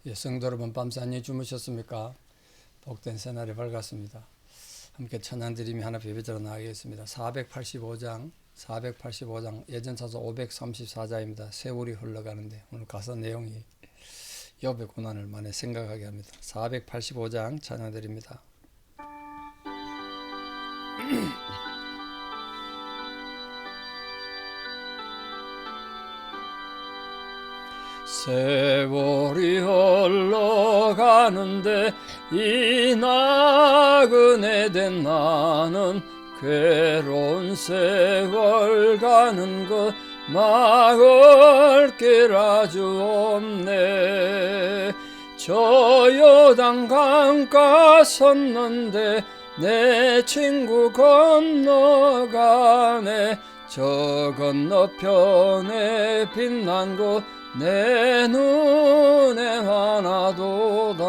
예, 성도 여러분 밤새 안녕히 주무셨습니까? 복된 새날이 밝았습니다. 함께 찬양 드리며 하나 예배드려 나가겠습니다. 485장 예전 차서 534자입니다. 세월이 흘러가는데 오늘 가사 내용이 욥의 고난을 많이 생각하게 합니다. 485장 찬양 드립니다. 세월이 흘러가는데 이 나그네 된 나는 괴로운 세월 가는 것 막을 길 아주 없네. 저 요단 강가 섰는데 내 친구 건너가네. 저 건너편에 빛난 곳 내 눈에 하나도다.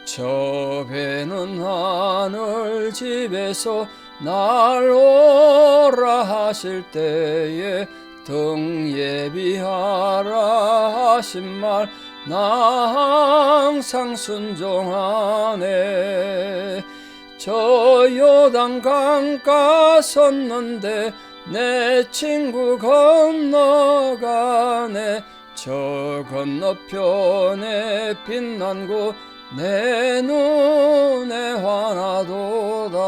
저 배는 하늘 집에서 날 오라 하실 때에 등 예비하라 하신 말 나 항상 순종하네. 저 요단 강가 섰는데 내 친구 건너가네. 저 건너편에 빛난 곳 내 눈에 환하도다.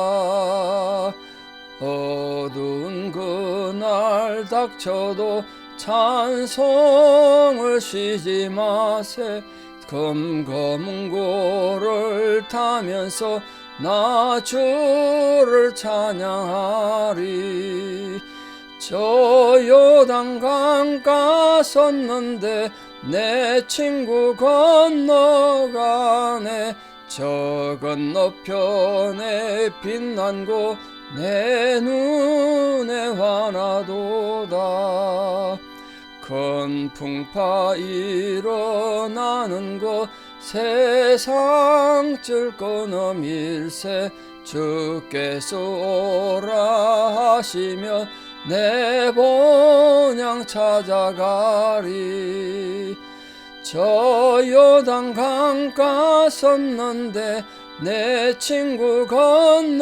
어두운 그날 닥쳐도 찬송을 쉬지 마세. 검검은 고를 타면서 나 주를 찬양하리. 저 요단 강가 섰는데 내 친구 건너가네. 저 건너편에 빛난 곳 내 눈에 환하도다. 큰 풍파 일어나는 곳 세상 찔거너 밀세 주께서 오라 하시면 내 본향 찾아가리. 저 요단 강가 섰는데 내 친구 건너가네.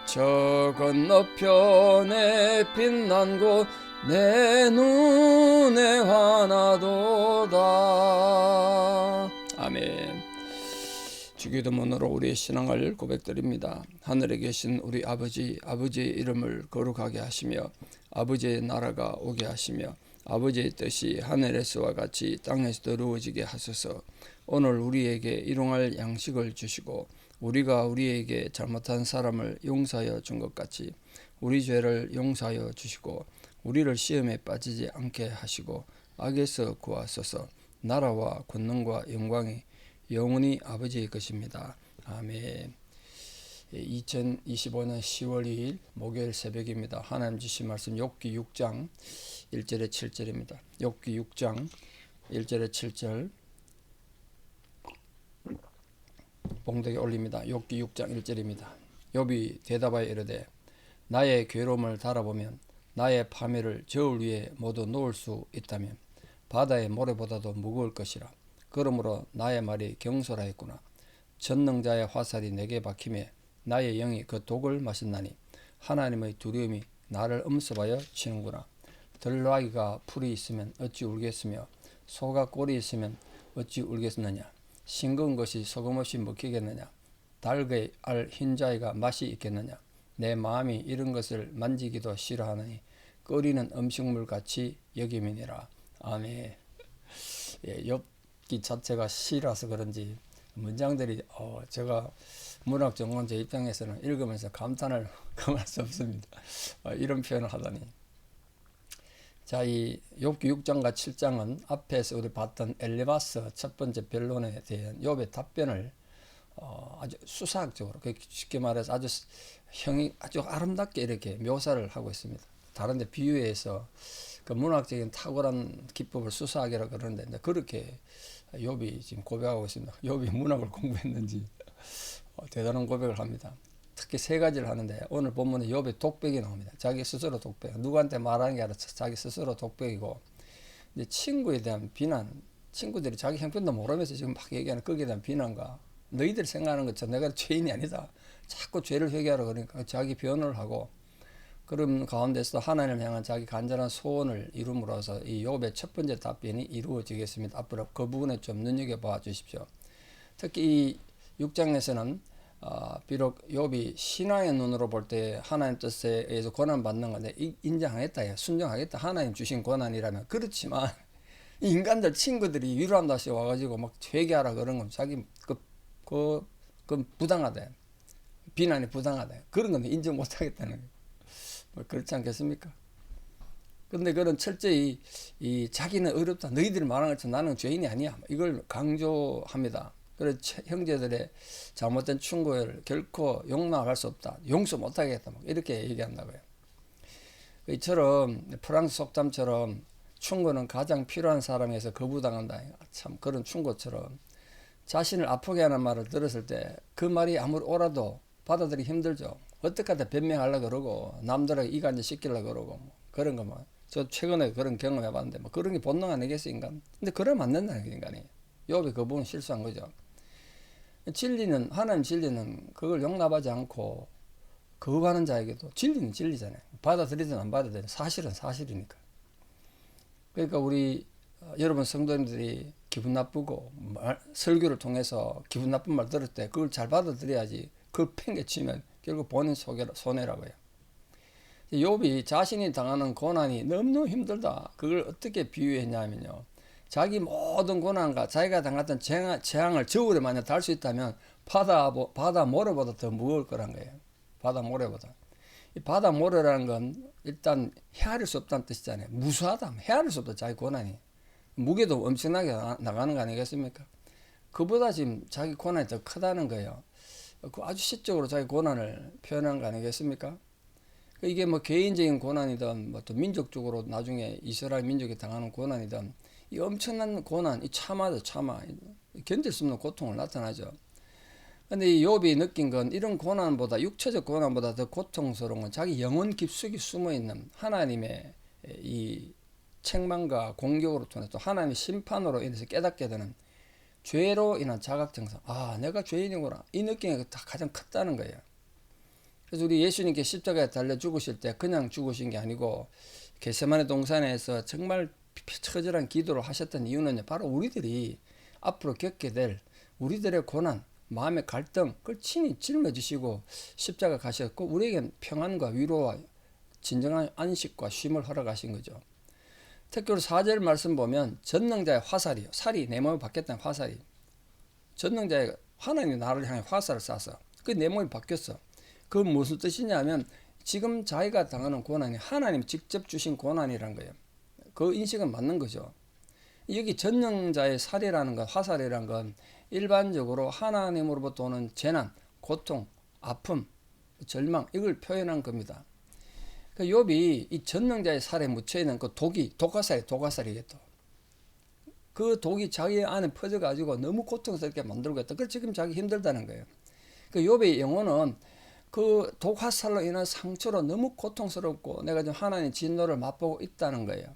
저 건너편에 빛난 곳 내 눈에 환하도다. 아멘. 주기도문으로 우리의 신앙을 고백드립니다. 하늘에 계신 우리 아버지, 아버지의 이름을 거룩하게 하시며 아버지의 나라가 오게 하시며 아버지의 뜻이 하늘에서와 같이 땅에서도 이루어지게 하소서. 오늘 우리에게 일용할 양식을 주시고 우리가 우리에게 잘못한 사람을 용서하여 준 것 같이 우리 죄를 용서하여 주시고 우리를 시험에 빠지지 않게 하시고 악에서 구하소서. 나라와 권능과 영광이 영원히 아버지의 것입니다. 아멘. 2025년 10월 2일 목요일 새벽입니다. 하나님 주신 말씀 욥기 6장 1절에 7절입니다. 욥기 6장 1절에 7절 봉독에 올립니다. 욥기 6장 1절입니다. 욥이 대답하여 이르되 나의 괴로움을 달아보면 나의 파멸을 저울 위에 모두 놓을 수 있다면 바다의 모래보다도 무거울 것이라. 그러므로 나의 말이 경솔하였구나. 전능자의 화살이 내게 박힘에 나의 영이 그 독을 마셨나니 하나님의 두려움이 나를 엄습하여 치는구나. 들나귀가 풀이 있으면 어찌 울겠으며 소가 꼴이 있으면 어찌 울겠느냐. 싱거운 것이 소금 없이 먹히겠느냐. 달게 알 흰자위가 맛이 있겠느냐. 내 마음이 이런 것을 만지기도 싫어하느니 끓이는 음식물 같이 여김이니라. 아멘. 예, 욥기 자체가 시라서 그런지 문장들이 제가 문학 전공자 입장에서는 읽으면서 감탄을 금할 수 없습니다. 이런 표현을 하다니. 자, 이 욥기 6장과 7장은 앞에서 우리 봤던 엘리바스 첫 번째 변론에 대한 욥의 답변을 아주 수사학적으로, 쉽게 말해서 형이 아주 아름답게 이렇게 묘사를 하고 있습니다. 다른데 비유해서 그 문학적인 탁월한 기법을 수사하기라 그러는데 그렇게 욥이 지금 고백하고 있습니다. 욥이 문학을 공부했는지 대단한 고백을 합니다. 특히 세 가지를 하는데 오늘 본문에 욥의 독백이 나옵니다. 자기 스스로 독백. 누구한테 말하는 게 아니라 자기 스스로 독백이고, 근데 친구에 대한 비난, 친구들이 자기 형편도 모르면서 지금 막 얘기하는 거기에 대한 비난과 너희들 생각하는 것처럼 내가 죄인이 아니다. 자꾸 죄를 회개하라 그러니까 자기 변호를 하고 그런 가운데서 하나님을 향한 자기 간절한 소원을 이룸으로써 이 욥의 첫 번째 답변이 이루어지겠습니다. 앞으로 그 부분에 좀 눈여겨봐 주십시오. 특히 이 6장에서는 비록 욥이 신앙의 눈으로 볼 때 하나님 뜻에 의해서 고난받는 건데 인정하겠다, 순종하겠다, 하나님 주신 고난이라면 그렇지만 인간들 친구들이 위로한다시 와가지고 막 회개하라 그런 건 자기 그 부당하다, 비난이 부당하다 그런 건 인정 못하겠다는 거예요. 뭐 그렇지 않겠습니까? 근데 그런 철저히 이 자기는 어렵다, 너희들이 말하는 것처럼 나는 죄인이 아니야, 이걸 강조합니다. 그래서 형제들의 잘못된 충고를 결코 용납할 수 없다, 용서 못하겠다, 이렇게 얘기한다고요. 이처럼 프랑스 속담처럼 충고는 가장 필요한 사람에서 거부당한다, 참 그런 충고처럼 자신을 아프게 하는 말을 들었을 때 그 말이 아무리 옳아도 받아들이기 힘들죠. 어떻게 하다 변명하려고 그러고 남들에게 이간질 시키려고 그러고 그런 거 뭐 저 최근에 그런 경험해 봤는데 뭐 그런 게 본능 아니겠어 인간. 근데 그러면 안 된다는 게 인간이. 욥이 그 부분 실수한 거죠. 진리는 하나님 진리는 그걸 용납하지 않고 거부하는 자에게도 진리는 진리잖아요. 받아들이든 안 받아들이든 사실은 사실이니까. 그러니까 우리 여러분 성도님들이 기분 나쁘고 설교를 통해서 기분 나쁜 말 들을 때 그걸 잘 받아들여야지. 그걸 팽개치면 결국 본인 손해라고요. 욥이 자신이 당하는 고난이 너무너무 힘들다. 그걸 어떻게 비유했냐면요. 자기 모든 고난과 자기가 당했던 재앙을 저울에 만약 달 수 있다면 바다 모래보다 더 무거울 거란 거예요. 바다 모래보다. 이 바다 모래라는 건 일단 헤아릴 수 없다는 뜻이잖아요. 무수하다. 헤아릴 수 없다. 자기 고난이. 무게도 엄청나게 나가는 거 아니겠습니까? 그보다 지금 자기 고난이 더 크다는 거예요. 그 아주 시적으로 자기 고난을 표현한 거 아니겠습니까? 이게 뭐 개인적인 고난이든 뭐 또 민족적으로 나중에 이스라엘 민족이 당하는 고난이든 이 엄청난 고난, 이 참아 견딜 수 없는 고통을 나타나죠. 근데 이 욥이 느낀 건 이런 고난보다 육체적 고난보다 더 고통스러운 건 자기 영혼 깊숙이 숨어 있는 하나님의 이 책망과 공격으로 통해서 또 하나님의 심판으로 인해서 깨닫게 되는 죄로 인한 자각증상. 아, 내가 죄인이구나. 이 느낌이 가장 컸다는 거예요. 그래서 우리 예수님께 십자가에 달려 죽으실 때 그냥 죽으신 게 아니고 겟세마네 동산에서 정말 처절한 기도를 하셨던 이유는 바로 우리들이 앞으로 겪게 될 우리들의 고난, 마음의 갈등, 그걸 친히 짊어지시고 십자가 가셨고 우리에겐 평안과 위로와 진정한 안식과 쉼을 허락하신 거죠. 특별히 4절 말씀 보면 전능자의 화살이요. 살이 내 몸에 박혔다는 화살이. 전능자의 하나님이 나를 향해 화살을 쏴서 그 내 몸이 바뀌었어. 그건 무슨 뜻이냐면 지금 자기가 당하는 고난이 하나님 직접 주신 고난이란 거예요. 그 인식은 맞는 거죠. 여기 전능자의 살이라는 건, 화살이라는 건 일반적으로 하나님으로부터 오는 재난, 고통, 아픔, 절망 이걸 표현한 겁니다. 그 욥이 이 전능자의 살에 묻혀 있는 그 독이 독화살이겠다. 그 독이 자기 안에 퍼져가지고 너무 고통스럽게 만들고 있다. 그래서 지금 자기 힘들다는 거예요. 그 욥의 영혼은 그 독화살로 인한 상처로 너무 고통스럽고 내가 지금 하나님의 진노를 맛보고 있다는 거예요.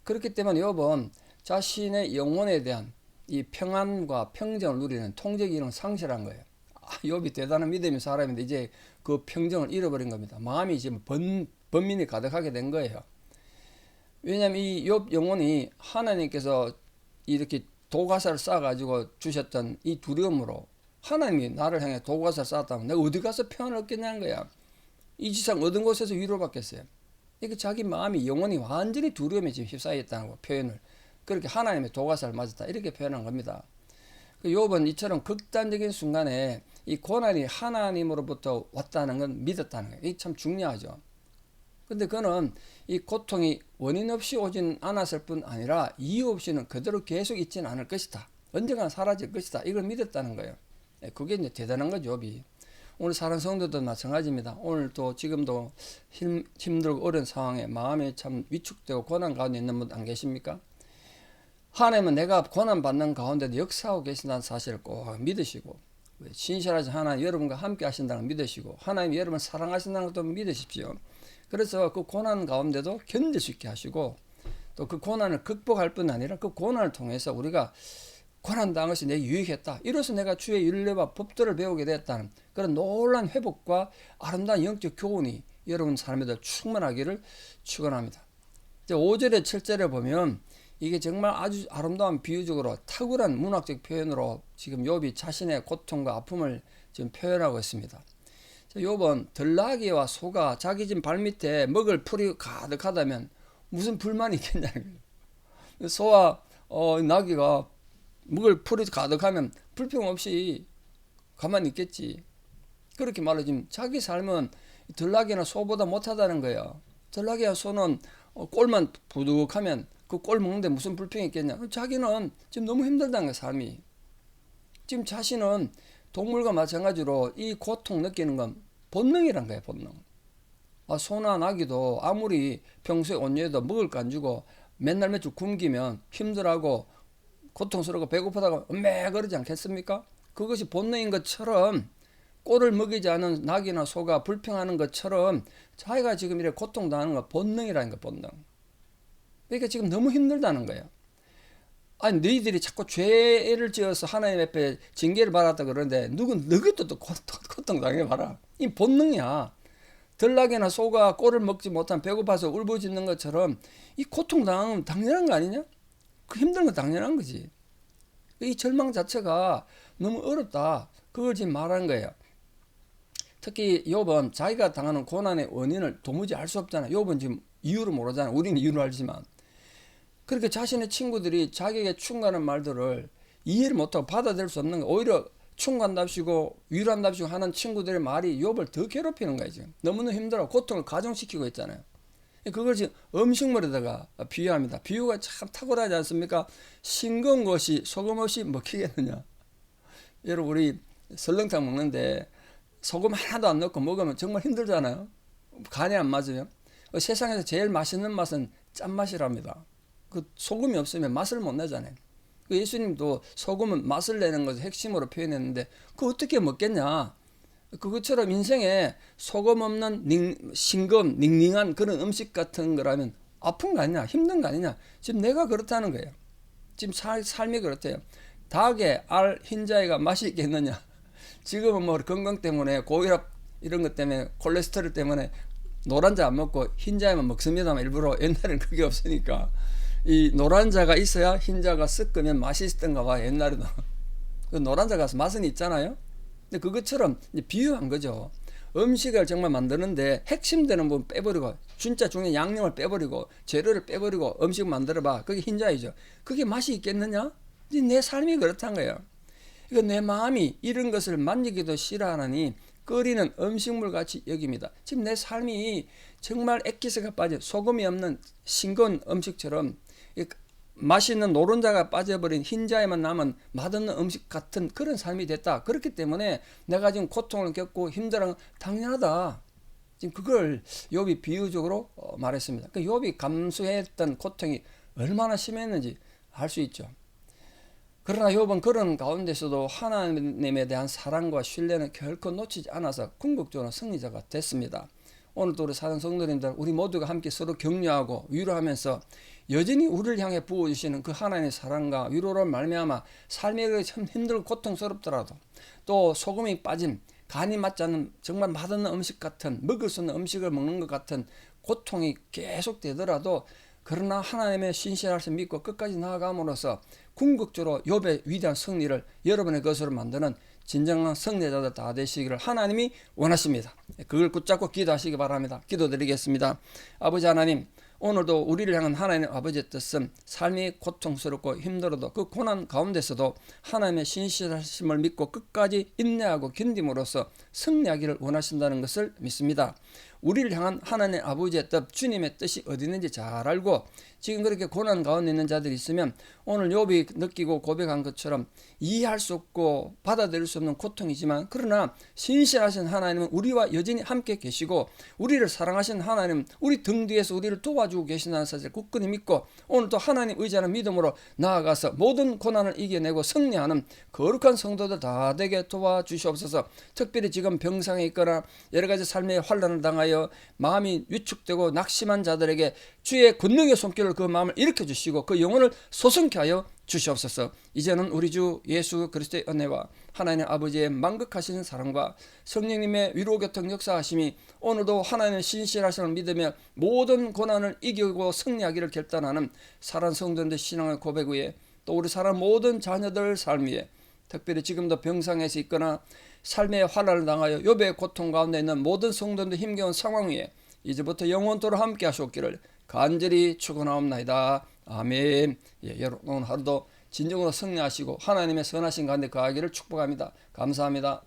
그렇기 때문에 욥은 자신의 영혼에 대한 이 평안과 평정을 누리는 통제 기능을 상실한 거예요. 욥이 대단한 믿음의 사람인데 이제 그 평정을 잃어버린 겁니다. 마음이 지금 번민이 가득하게 된 거예요. 왜냐하면 이 욥 영혼이 하나님께서 이렇게 독화살을 쏴가지고 주셨던 이 두려움으로 하나님이 나를 향해 독화살 쐈다면 내가 어디 가서 평안을 얻겠냐는 거야. 이 지상 얻은 곳에서 위로받겠어요. 이게 자기 마음이 영혼이 완전히 두려움에 지금 휩싸여 있다는 거 표현을 그렇게 하나님의 독화살 맞았다 이렇게 표현한 겁니다. 욥은 이처럼 극단적인 순간에 이 고난이 하나님으로부터 왔다는 건 믿었다는 거예요. 이게 참 중요하죠. 근데 그는 이 고통이 원인 없이 오진 않았을 뿐 아니라 이유 없이는 그대로 계속 있지는 않을 것이다. 언젠가 사라질 것이다. 이걸 믿었다는 거예요. 그게 이제 대단한 거죠, 욥이. 오늘 사는 성도도 마찬가지입니다. 오늘도 지금도 힘들고 어려운 상황에 마음이 참 위축되고 고난 가운데 있는 분 안 계십니까? 하나님은 내가 고난 받는 가운데도 역사하고 계신다는 사실을 꼭 믿으시고 신실하신 하나님 여러분과 함께 하신다는 걸 믿으시고 하나님 여러분을 사랑하신다는 것도 믿으십시오. 그래서 그 고난 가운데도 견딜 수 있게 하시고 또 그 고난을 극복할 뿐 아니라 그 고난을 통해서 우리가 고난당한 것이 내게 유익했다. 이로써 내가 주의 윤례와 법도를 배우게 되었다는 그런 놀라운 회복과 아름다운 영적 교훈이 여러분 삶에도 충만하기를 축원합니다. 5절에 7절에 보면 이게 정말 아주 아름다운 비유적으로 탁월한 문학적 표현으로 지금 욥이 자신의 고통과 아픔을 지금 표현하고 있습니다. 욥은 들나귀와 소가 자기 집 발밑에 먹을 풀이 가득하다면 무슨 불만이 있겠냐는 거예요. 소와 나귀가 먹을 풀이 가득하면 불평 없이 가만히 있겠지. 그렇게 말하지만 자기 삶은 들나귀나 소보다 못하다는 거예요. 들나귀와 소는 꼴만 부득하면 그 꼴 먹는데 무슨 불평이 있겠냐. 자기는 지금 너무 힘들다는 거야, 삶이. 지금 자신은 동물과 마찬가지로 이 고통 느끼는 건 본능이란 거야, 본능. 소나 나귀도 아무리 평소에 온유해도 먹을 거 안 주고 맨날 며칠 굶기면 힘들어하고 고통스럽고 배고프다고 음메 그러지 않겠습니까? 그것이 본능인 것처럼 꼴을 먹이지 않은 나귀나 소가 불평하는 것처럼 자기가 지금 이렇게 고통당하는 건 본능이라는 거, 본능. 그러니까 지금 너무 힘들다는 거예요. 아니 너희들이 자꾸 죄를 지어서 하나님 앞에 징계를 받았다 그러는데 너희도 또 고통당해봐라. 이 본능이야. 들나귀나 소가 꼴을 먹지 못한 배고파서 울부짖는 것처럼 이 고통당하면 당연한 거 아니냐? 그 힘든 건 당연한 거지. 이 절망 자체가 너무 어렵다. 그걸 지금 말하는 거예요. 특히 욥은 자기가 당하는 고난의 원인을 도무지 알 수 없잖아. 욥은 지금 이유를 모르잖아. 우리는 이유를 알지만. 그렇게 자신의 친구들이 자기에게 충고하는 말들을 이해를 못하고 받아들일 수 없는 거야. 오히려 충고한답시고 위로한답시고 하는 친구들의 말이 욥을 더 괴롭히는 거야. 지금 너무너무 힘들어. 고통을 가중시키고 있잖아요. 그걸 지금 음식물에다가 비유합니다. 비유가 참 탁월하지 않습니까? 싱거운 것이 소금 없이 먹히겠느냐. 여러분 우리 설렁탕 먹는데 소금 하나도 안 넣고 먹으면 정말 힘들잖아요. 간이 안 맞으면. 세상에서 제일 맛있는 맛은 짠맛이랍니다. 그 소금이 없으면 맛을 못 내잖아요. 예수님도 소금은 맛을 내는 것을 핵심으로 표현했는데 그 어떻게 먹겠냐. 그것처럼 인생에 소금 없는 싱거운 닝닝한 그런 음식 같은 거라면 아픈 거 아니냐, 힘든 거 아니냐. 지금 내가 그렇다는 거예요. 지금 삶이 그렇대요. 닭에 알 흰자위가 맛이 있겠느냐. 지금은 뭐 건강 때문에 고혈압 이런 것 때문에 콜레스테롤 때문에 노란자 안 먹고 흰자위만 먹습니다만 일부러. 옛날에는 그게 없으니까 이 노란자가 있어야 흰자가 섞으면 맛이 있었던가 봐. 옛날에는 그 노란자가 맛은 있잖아요. 근데 그것처럼 이제 비유한 거죠. 음식을 정말 만드는데 핵심 되는 부분 빼버리고 진짜 중요한 양념을 빼버리고 재료를 빼버리고 음식 만들어봐. 그게 흰자이죠. 그게 맛이 있겠느냐? 내 삶이 그렇단 거예요. 이거 내 마음이 이런 것을 만지기도 싫어하느니 끓이는 음식물 같이 여깁니다. 지금 내 삶이 정말 엑기스가 빠진 소금이 없는 싱거운 음식처럼 맛있는 노른자가 빠져버린 흰자에만 남은 맛없는 음식 같은 그런 삶이 됐다. 그렇기 때문에 내가 지금 고통을 겪고 힘들어하는 건 당연하다. 지금 그걸 욥이 비유적으로 말했습니다. 그 욥이 감수했던 고통이 얼마나 심했는지 알 수 있죠. 그러나 욥은 그런 가운데서도 하나님에 대한 사랑과 신뢰는 결코 놓치지 않아서 궁극적으로 승리자가 됐습니다. 오늘도 우리 사랑 성도님들 우리 모두가 함께 서로 격려하고 위로하면서 여전히 우리를 향해 부어주시는 그 하나님의 사랑과 위로로 말미암아 삶이 참 힘들고 고통스럽더라도 또 소금이 빠진 간이 맞지 않는 정말 맛없는 음식 같은 먹을 수 없는 음식을 먹는 것 같은 고통이 계속되더라도 그러나 하나님의 신실하심 믿고 끝까지 나아감으로써 궁극적으로 욥의 위대한 승리를 여러분의 것으로 만드는 진정한 승리자들 다 되시기를 하나님이 원하십니다. 그걸 붙잡고 기도하시기 바랍니다. 기도드리겠습니다. 아버지 하나님, 오늘도 우리를 향한 하나님의 아버지의 뜻은 삶이 고통스럽고 힘들어도 그 고난 가운데서도 하나님의 신실하심을 믿고 끝까지 인내하고 견딤으로써 승리하기를 원하신다는 것을 믿습니다. 우리를 향한 하나님의 아버지의 뜻, 주님의 뜻이 어디 있는지 잘 알고 지금 그렇게 고난 가운데 있는 자들이 있으면 오늘 욥이 느끼고 고백한 것처럼 이해할 수 없고 받아들일 수 없는 고통이지만 그러나 신실하신 하나님은 우리와 여전히 함께 계시고 우리를 사랑하신 하나님은 우리 등 뒤에서 우리를 도와주고 계신다는 사실을 굳건히 믿고 오늘도 하나님 의지하는 믿음으로 나아가서 모든 고난을 이겨내고 승리하는 거룩한 성도들 다 되게 도와주시옵소서. 특별히 지금 병상에 있거나 여러 가지 삶의 환난을 당하여 인하여 마음이 위축되고 낙심한 자들에게 주의 권능의 손길을 그 마음을 일으켜 주시고 그 영혼을 소성케 하여 주시옵소서. 이제는 우리 주 예수 그리스도의 은혜와 하나님 아버지의 만극하신 사랑과 성령님의 위로교통 역사하심이 오늘도 하나님의 신실하심을 믿으며 모든 고난을 이기고 승리하기를 결단하는 사랑 성도들의 신앙의 고백 위에 또 우리 사랑 모든 자녀들 삶 위에 특별히 지금도 병상에서 있거나 삶의 환난을 당하여 욥의 고통 가운데 있는 모든 성도들 힘겨운 상황 위에 이제부터 영원토록 함께 하시옵기를 간절히 축원하옵나이다. 아멘. 여러분 오늘 하루도 진정으로 승리하시고 하나님의 선하신 가운데 거하기를 축복합니다. 감사합니다.